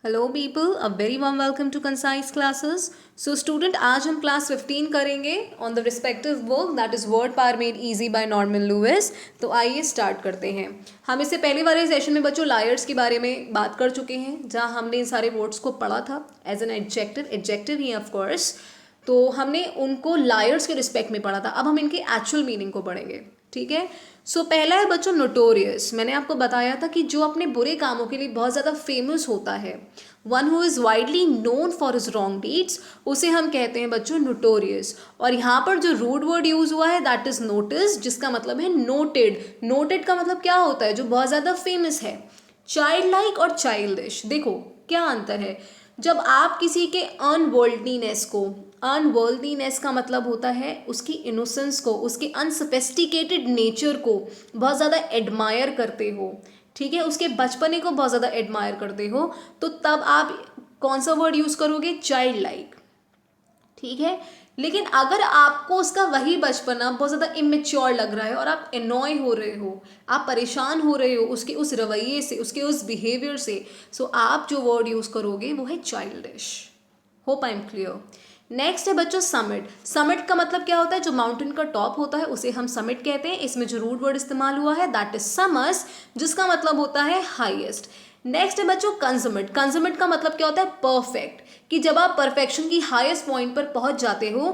Hello people, a very warm welcome to concise classes. So student, आज हम class 15 करेंगे on the respective book that is word power made easy by Norman Lewis. तो आइए start करते हैं। हम इससे पहले वाले सेशन में बच्चों लायर्स के बारे में बात कर चुके हैं, जहां हमने इन सारे वर्ड्स को पढ़ा था एज एन एडजेक्टिव ही ऑफ कोर्स। तो हमने उनको लायर्स के रिस्पेक्ट में पढ़ा था। अब हम इनके एक्चुअल मीनिंग को पढ़ेंगे, ठीक है। सो पहला है बच्चों नोटोरियस। मैंने आपको बताया था कि जो अपने बुरे कामों के लिए बहुत ज़्यादा फेमस होता है, one who is widely known for his wrong deeds, उसे हम कहते हैं बच्चों नोटोरियस। और यहाँ पर जो रूड वर्ड यूज़ हुआ है दैट इज़ नोटिस, जिसका मतलब है नोटेड। नोटेड का मतलब क्या होता है? जो बहुत ज़्यादा फेमस है। चाइल्ड लाइक और चाइल्डिश, देखो क्या अंतर है। जब आप किसी के अनवर्ल्डलीनेस को, अनवर्ल्डलीनेस का मतलब होता है उसकी इनोसेंस को, उसके अनसोफिस्टिकेटेड नेचर को बहुत ज़्यादा एडमायर करते हो, ठीक है, उसके बचपने को बहुत ज़्यादा एडमायर करते हो, तो तब आप कौन सा वर्ड यूज़ करोगे? चाइल्ड लाइक, ठीक है। लेकिन अगर आपको उसका वही बचपना बहुत ज़्यादा इमेच्योर लग रहा है और आप एनॉय हो रहे हो, आप परेशान हो रहे हो उसके उस रवैये से, उसके उस बिहेवियर से, सो आप जो वर्ड यूज़ करोगे वो है childish. Hope I am clear. Next है बच्चों समिट। समिट का मतलब क्या होता है? जो माउंटेन का टॉप होता है उसे हम समिट कहते हैं। इसमें जो रूट वर्ड इस्तेमाल हुआ है दैट इज समस, जिसका मतलब होता है हाईएस्ट। नेक्स्ट है बच्चों कंसमिट। कंसमिट का मतलब क्या होता है? परफेक्ट, कि जब आप परफेक्शन की हाईएस्ट पॉइंट पर पहुंच जाते हो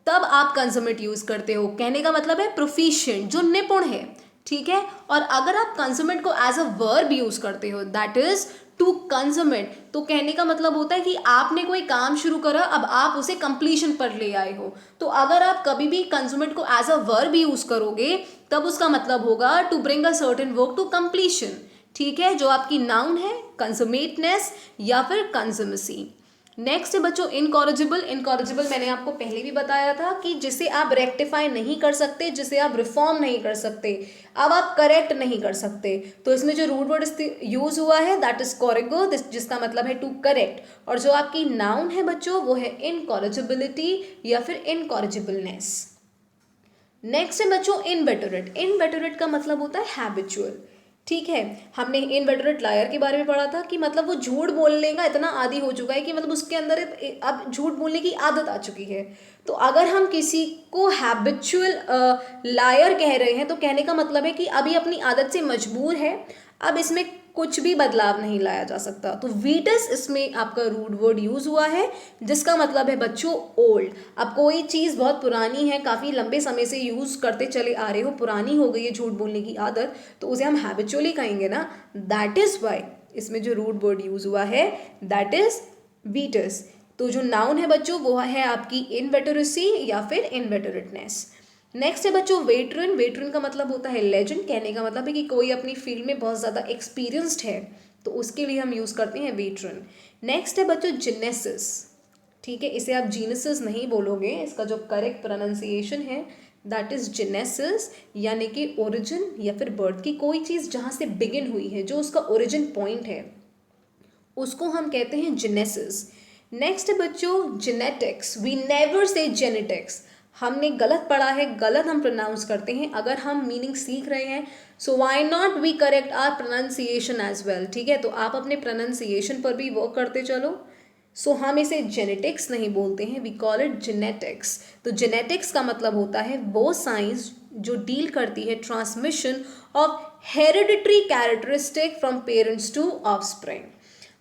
तब आप कंसमिट यूज करते हो। कहने का मतलब है प्रोफिशिएंट, जो निपुण है, ठीक है। और अगर आप कंसमिट को एज अ वर्ब यूज करते हो दैट इज टू कंसमिट, तो कहने का मतलब होता है कि आपने कोई काम शुरू करा, अब आप उसे कंप्लीशन पर ले आए हो। तो अगर आप कभी भी कंसमिट को एज अ वर्ब यूज करोगे तब उसका मतलब होगा to bring a certain work to completion, ठीक है, जो आपकी नाउन है कंसमेटनेस या फिर कंसमेसी। नेक्स्ट है बच्चों इनकॉरिजिबल। इनकॉरिजिबल मैंने आपको पहले भी बताया था कि जिसे आप रेक्टिफाई नहीं कर सकते, जिसे आप रिफॉर्म नहीं कर सकते, अब आप करेक्ट नहीं कर सकते, तो इसमें जो रूट वर्ड यूज हुआ है दैट इज कॉरिगो, जिसका मतलब है टू करेक्ट। और जो आपकी नाउन है बच्चों वो है इनकॉरिजिबिलिटी या फिर इनकॉरिजिबलनेस। नेक्स्ट है बच्चों इनवेटरेट। इनवेटरेट का मतलब होता है हैबिचुअल, ठीक है। हमने इनवेटरेट लायर के बारे में पढ़ा था कि मतलब वो झूठ बोलने का इतना आदी हो चुका है कि मतलब उसके अंदर अब झूठ बोलने की आदत आ चुकी है। तो अगर हम किसी को हैबिचुअल लायर कह रहे हैं तो कहने का मतलब है कि अभी अपनी आदत से मजबूर है, अब इसमें कुछ भी बदलाव नहीं लाया जा सकता। तो वीटस इसमें आपका रूट वर्ड यूज हुआ है, जिसका मतलब है बच्चों ओल्ड। अब कोई चीज़ बहुत पुरानी है, काफ़ी लंबे समय से यूज़ करते चले आ रहे हो, पुरानी हो गई है झूठ बोलने की आदत, तो उसे हम हैबिचुअली कहेंगे ना। दैट इज़ वाई इसमें जो रूट वर्ड यूज हुआ है दैट इज वीटस। तो जो नाउन है बच्चों वो है आपकी इनवेटरेसी या फिर इनवेटरेटनेस। नेक्स्ट है बच्चों वेटरन। वेटरन का मतलब होता है लेजेंड। कहने का मतलब है कि कोई अपनी फील्ड में बहुत ज़्यादा एक्सपीरियंस्ड है, तो उसके लिए हम यूज़ करते हैं वेटरन। नेक्स्ट है बच्चों जेनेसिस, ठीक है, इसे आप जीनसिस नहीं बोलोगे, इसका जो करेक्ट प्रोनाउंसिएशन है दैट इज जेनेसिस, यानी कि ओरिजिन या फिर बर्थ की कोई चीज़ जहाँ से बिगिन हुई है, जो उसका ओरिजिन पॉइंट है, उसको हम कहते हैं जेनेसिस। नेक्स्ट है बच्चों genetics. We never say genetics, हमने गलत पढ़ा है, गलत हम प्रोनाउंस करते हैं। अगर हम मीनिंग सीख रहे हैं so why not we correct our pronunciation as well, ठीक है। तो आप अपने प्रोनाउंसिएशन पर भी वर्क करते चलो। सो हम इसे जेनेटिक्स नहीं बोलते हैं, वी कॉल इट जेनेटिक्स। तो जेनेटिक्स का मतलब होता है वो साइंस जो डील करती है transmission of hereditary characteristic from parents to offspring.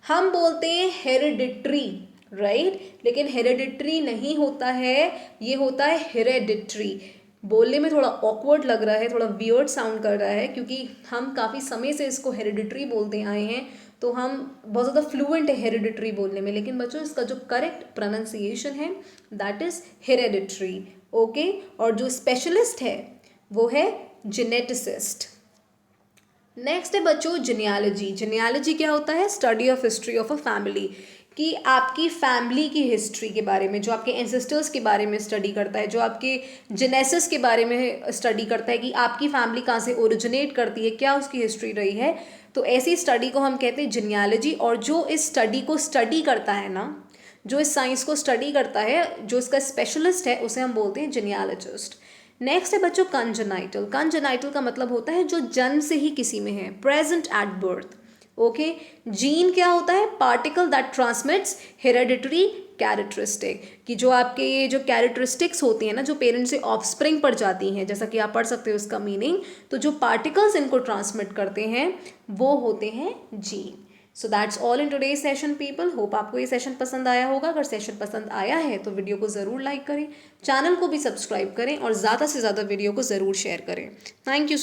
हम बोलते हैं हेरिडिटरी, राइट, लेकिन हेरिडिटरी नहीं होता है, ये होता है हेरेडिटरी। बोलने में थोड़ा ऑकवर्ड लग रहा है, थोड़ा वियर्ड साउंड कर रहा है, क्योंकि हम काफ़ी समय से इसको हेरिडिटरी बोलते आए हैं, तो हम बहुत ज़्यादा फ्लुएंट है हेरिडिटरी बोलने में। लेकिन बच्चों इसका जो करेक्ट प्रोनाउंसिएशन है दैट इज़ हेरिडिटरी, ओके। और जो स्पेशलिस्ट है वो है जेनेटिसिस्ट। नेक्स्ट है बच्चों जेनियालॉजी। जेनियालॉजी क्या होता है? Study of history of a family, कि आपकी फैमिली की हिस्ट्री के बारे में, जो आपके एंसेस्टर्स के बारे में स्टडी करता है, जो आपके जेनेसिस के बारे में स्टडी करता है कि आपकी फैमिली कहाँ से ओरिजिनेट करती है, क्या उसकी हिस्ट्री रही है। तो ऐसी स्टडी को हम कहते हैं जेनियालॉजी। और जो इस स्टडी को स्टडी करता है ना, जो इस साइंस को स्टडी करता है, जो इसका स्पेशलिस्ट है, उसे हम बोलते हैं जेनियालॉजिस्ट। नेक्स्ट है बच्चों कंजेनाइटल। कंजेनाइटल का मतलब होता है जो जन्म से ही किसी में है, present at birth, okay. Gene क्या होता है? Particle that transmits hereditary characteristic, कि जो आपके ये जो कैरेक्टरिस्टिक्स होती हैं ना, जो पेरेंट्स से ऑफस्प्रिंग पर जाती हैं, जैसा कि आप पढ़ सकते हो इसका मीनिंग, तो जो पार्टिकल्स इनको ट्रांसमिट करते हैं वो होते हैं gene. So that's all in today's session people. Hope आपको ये सेशन पसंद आया होगा। अगर सेशन पसंद आया है तो वीडियो को ज़रूर लाइक करें, चैनल को भी सब्सक्राइब करें और ज़्यादा से ज़्यादा वीडियो को ज़रूर शेयर करें। Thank you.